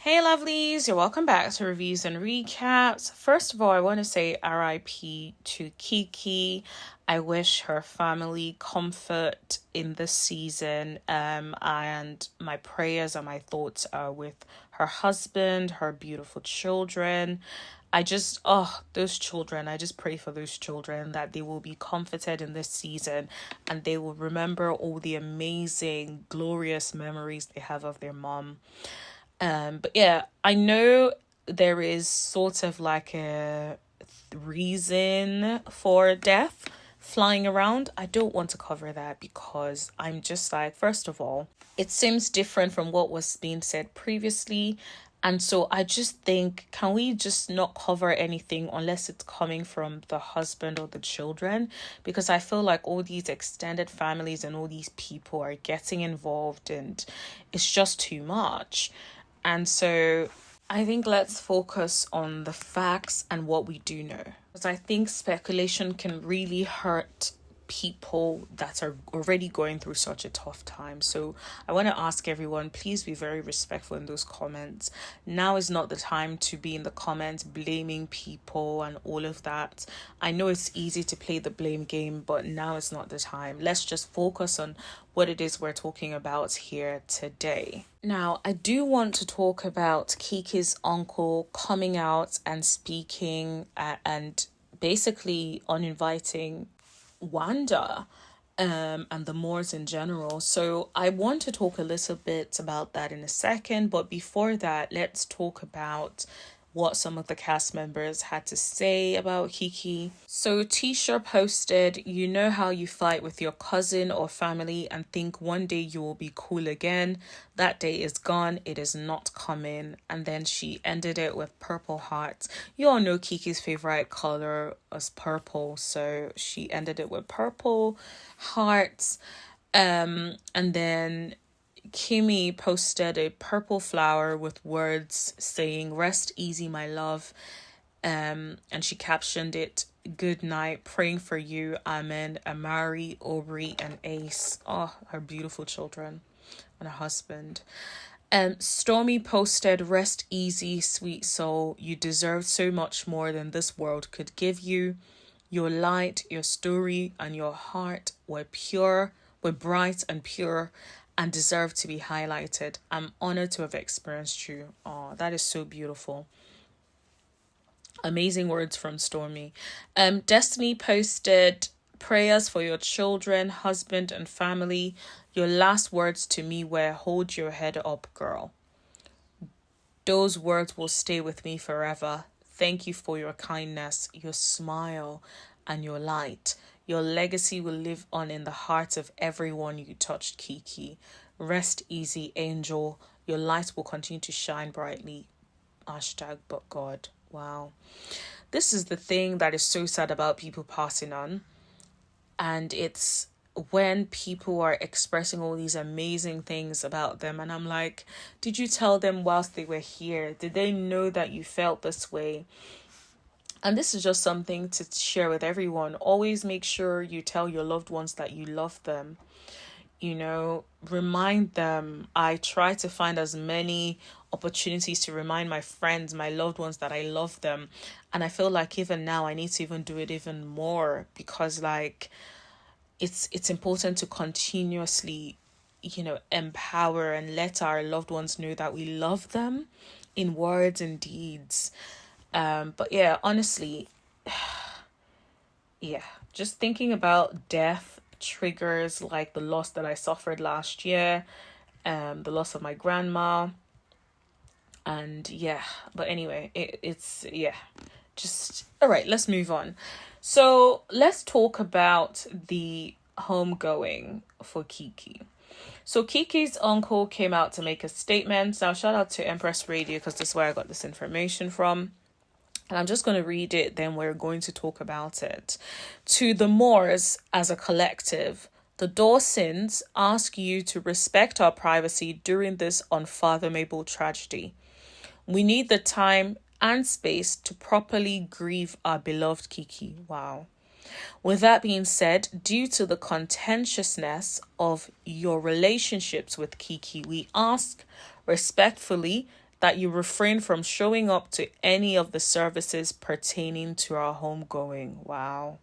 Hey lovelies, you're welcome back to Reviews and Recaps. First of all, I want to say RIP to Keke. I wish her family comfort in this season, and my prayers and my thoughts are with her husband, her beautiful children. Those children, I just pray for those children that they will be comforted in this season and they will remember all the amazing, glorious memories they have of their mom. But yeah, I know there is sort of like a reason for death flying around. I don't want to cover that because I'm just like, first of all, it seems different from what was being said previously. And so I just think, can we just not cover anything unless it's coming from the husband or the children? Because I feel like all these extended families and all these people are getting involved and it's just too much. And so I think let's focus on the facts and what we do know. Because I think speculation can really hurt people that are already going through such a tough time. So I want to ask everyone, please be very respectful in those comments. Now is not the time to be in the comments blaming people and all of that. I know it's easy to play the blame game, but now is not the time. Let's just focus on what it is we're talking about here today. Now, I do want to talk about Keke's uncle coming out and speaking and basically uninviting Wanda and the Moors in general. So I want to talk a little bit about that in a second, but before that, let's talk about what some of the cast members had to say about Keke. So Tisha posted, "You know how you fight with your cousin or family and think one day you will be cool again. That day is gone. It is not coming." And then she ended it with purple hearts. You all know Keke's favorite color was purple, so she ended it with purple hearts. And then Kimmy posted a purple flower with words saying, "Rest easy, my love." And she captioned it, "Good night, praying for you, Amen, Amari, Aubrey, and Ace." Oh, her beautiful children and her husband. Stormy posted, "Rest easy, sweet soul. You deserve so much more than this world could give you. Your light, your story, and your heart were bright and pure, and deserve to be highlighted. I'm honored to have experienced you." Oh, that is so beautiful. Amazing words from Stormy. Destiny posted, "Prayers for your children, husband, and family. Your last words to me were, 'Hold your head up, girl.' Those words will stay with me forever. Thank you for your kindness, your smile, and your light. Your legacy will live on in the hearts of everyone you touched, Keke. Rest easy, angel. Your light will continue to shine brightly. Hashtag but God." Wow. This is the thing that is so sad about people passing on. And it's when people are expressing all these amazing things about them. And I'm like, did you tell them whilst they were here? Did they know that you felt this way? And this is just something to share with everyone. Always make sure you tell your loved ones that you love them. Remind them. I try to find as many opportunities to remind my friends, my loved ones, that I love them. And I feel like even now I need to even do it even more because it's important to continuously, empower and let our loved ones know that we love them in words and deeds. But yeah, honestly, yeah, just thinking about death triggers like the loss that I suffered last year, the loss of my grandma. And yeah, but anyway, it's just all right, let's move on. So let's talk about the homegoing for Keke. So Keke's uncle came out to make a statement. Now shout out to Empress Radio because this is where I got this information from. And I'm just going to read it, then we're going to talk about it. "To the Moors as a collective, the Dawsons ask you to respect our privacy during this unfathomable tragedy. We need the time and space to properly grieve our beloved Keke." Wow. "With that being said, due to the contentiousness of your relationships with Keke, we ask respectfully that you refrain from showing up to any of the services pertaining to our homegoing. Wow.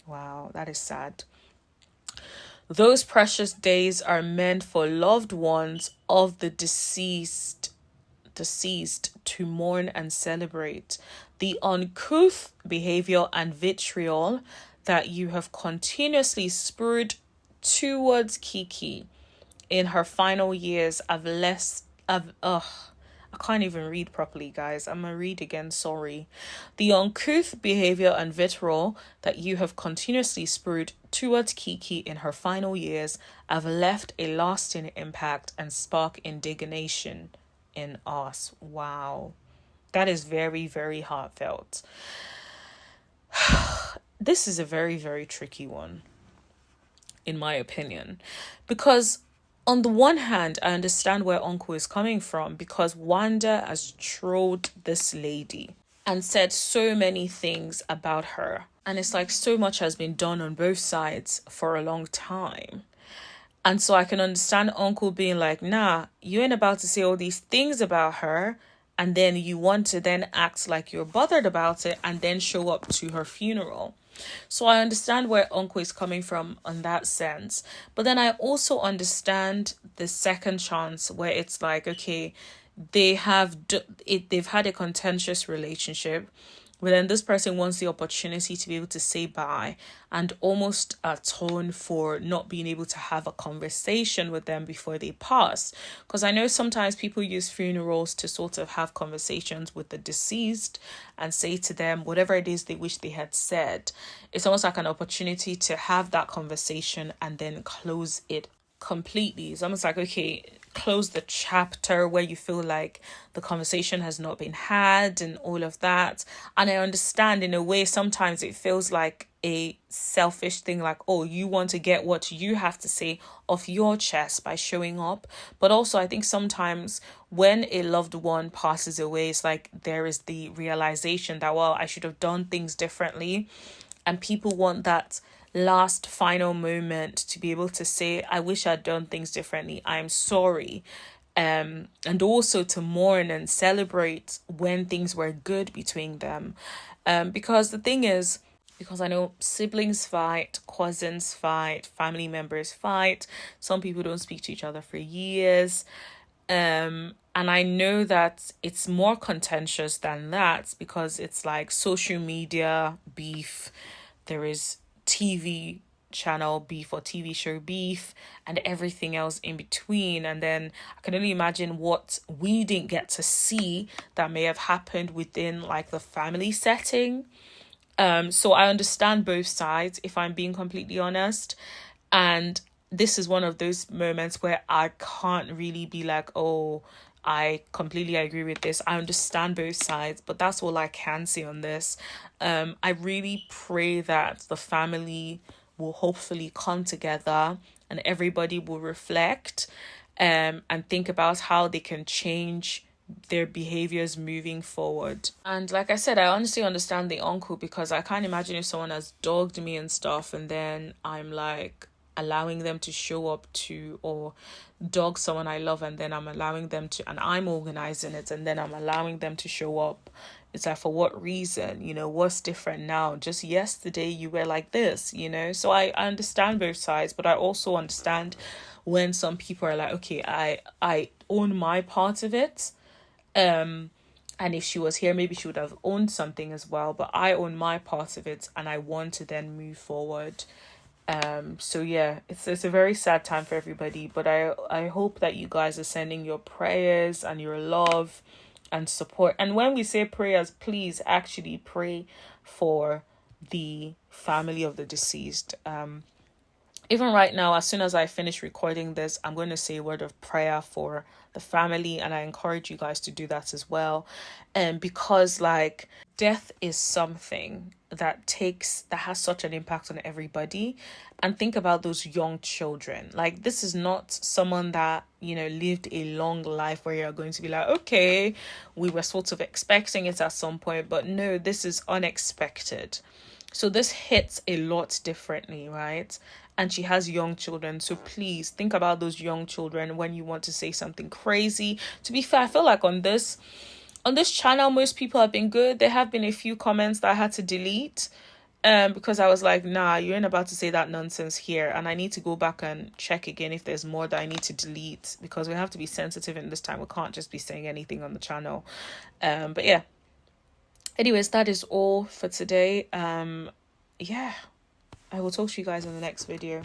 Wow, that is sad. Those precious days are meant for loved ones of the deceased to mourn and celebrate the uncouth behavior and vitriol that you have continuously spurred towards Keke in her final years of less of I can't even read properly, guys. I'm gonna read again, sorry. The uncouth behavior and vitriol that you have continuously spurred towards Keke in her final years have left a lasting impact and spark indignation in us. Wow. That is very, very heartfelt. This is a very, very tricky one, in my opinion, because on the one hand, I understand where Uncle is coming from, because Wanda has trolled this lady and said so many things about her. And it's like so much has been done on both sides for a long time. And so I can understand Uncle being like, nah, you ain't about to say all these things about her. And then you want to then act like you're bothered about it and then show up to her funeral. So I understand where Uncle is coming from on that sense. But then I also understand the second chance where it's like, okay, they've had a contentious relationship, but then this person wants the opportunity to be able to say bye and almost atone for not being able to have a conversation with them before they pass. Because I know sometimes people use funerals to sort of have conversations with the deceased and say to them whatever it is they wish they had said. It's almost like an opportunity to have that conversation and then close it completely. It's almost like, okay, close the chapter where you feel like the conversation has not been had and all of that. And I understand in a way sometimes it feels like a selfish thing, like, oh, you want to get what you have to say off your chest by showing up. But also I think sometimes when a loved one passes away, it's like there is the realization that, well, I should have done things differently, and people want that last final moment to be able to say, I wish I'd done things differently, I'm sorry. And also to mourn and celebrate when things were good between them. Because the thing is, because I know siblings fight, cousins fight, family members fight, some people don't speak to each other for years. And I know that it's more contentious than that, because it's like social media beef, there is TV channel beef or TV show beef, and everything else in between. And then I can only imagine what we didn't get to see that may have happened within like the family setting. So I understand both sides, if I'm being completely honest. And this is one of those moments where I can't really be like, oh, I completely agree with this. I understand both sides, but that's all I can say on this. I really pray that the family will hopefully come together and everybody will reflect and think about how they can change their behaviors moving forward. And like I said, I honestly understand the uncle, because I can't imagine if someone has dogged me and stuff and then I'm like allowing them to show up to, or dog someone I love and then I'm allowing them to, and I'm organizing it and then I'm allowing them to show up. It's like, for what reason? You know, what's different now? Just yesterday you were like this, you know? So I understand both sides, but I also understand when some people are like, okay, I own my part of it. And if she was here, maybe she would have owned something as well, but I own my part of it and I want to then move forward. So yeah, it's a very sad time for everybody, but I hope that you guys are sending your prayers and your love and support. And when we say prayers, please actually pray for the family of the deceased. Even right now, as soon as I finish recording this, I'm going to say a word of prayer for the family, and I encourage you guys to do that as well. And because like death is something that has such an impact on everybody. And think about those young children. Like, this is not someone that, you know, lived a long life where you're going to be like, okay, we were sort of expecting it at some point, but no, this is unexpected. So this hits a lot differently, right? and she has young children. So please think about those young children when you want to say something crazy. To be fair, I feel like on this channel, most people have been good. There have been a few comments that I had to delete because I was like, nah, you ain't about to say that nonsense here. And I need to go back and check again if there's more that I need to delete, because we have to be sensitive in this time. We can't just be saying anything on the channel. But yeah. Anyways, that is all for today. Yeah. I will talk to you guys in the next video.